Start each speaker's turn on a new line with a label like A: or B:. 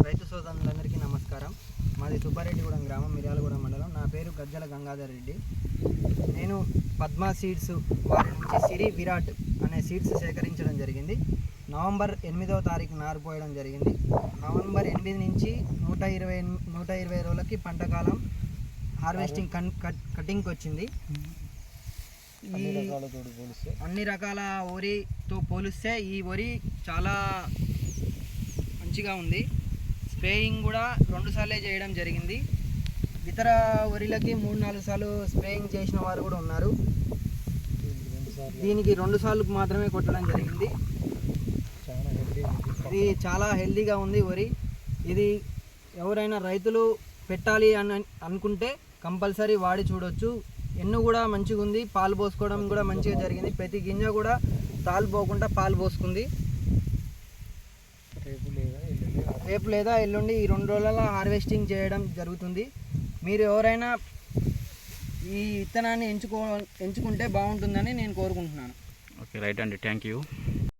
A: రైతు సోదరులందరికీ నమస్కారం. మాది సుబ్బారెడ్డిగూడెం గ్రామం, మిర్యాలగూడెం మండలం. నా పేరు గజ్జల గంగాధర్ రెడ్డి. నేను పద్మా సీడ్స్ వారి నుంచి సిరి విరాట్ అనే సీడ్స్ సేకరించడం జరిగింది. నవంబర్ 8వ తారీఖు నారు పోయడం జరిగింది. నవంబర్ 8 నుంచి 120 రోజులకి పంటకాలం హార్వెస్టింగ్ కటింగ్కి వచ్చింది. అన్ని రకాల వరితో పోలిస్తే ఈ వరి చాలా మంచిగా ఉంది. స్ప్రేయింగ్ కూడా 2 సార్లే చేయడం జరిగింది. ఇతర వరిలకి 3-4 సార్లు స్ప్రేయింగ్ చేసిన వారు కూడా ఉన్నారు. దీనికి 2 సార్లు మాత్రమే కొట్టడం జరిగింది. ఇది చాలా హెల్దీగా ఉంది వరి. ఇది ఎవరైనా రైతులు పెట్టాలి అని అనుకుంటే కంపల్సరీ వాడి చూడొచ్చు. ఎన్ను కూడా మంచిగా ఉంది. పాలు పోసుకోవడం కూడా మంచిగా జరిగింది. ప్రతి గింజ కూడా తాలు పోకుండా పాలు పోసుకుంది. రేపు లేదా ఎల్లుండి ఈ 2 రోజులలో హార్వెస్టింగ్ చేయడం జరుగుతుంది. మీరు ఎవరైనా ఈ విత్తనాన్ని ఎంచుకుంటే బాగుంటుందని నేను కోరుకుంటున్నాను.
B: ఓకే, రైట్ అండి, థ్యాంక్ యూ.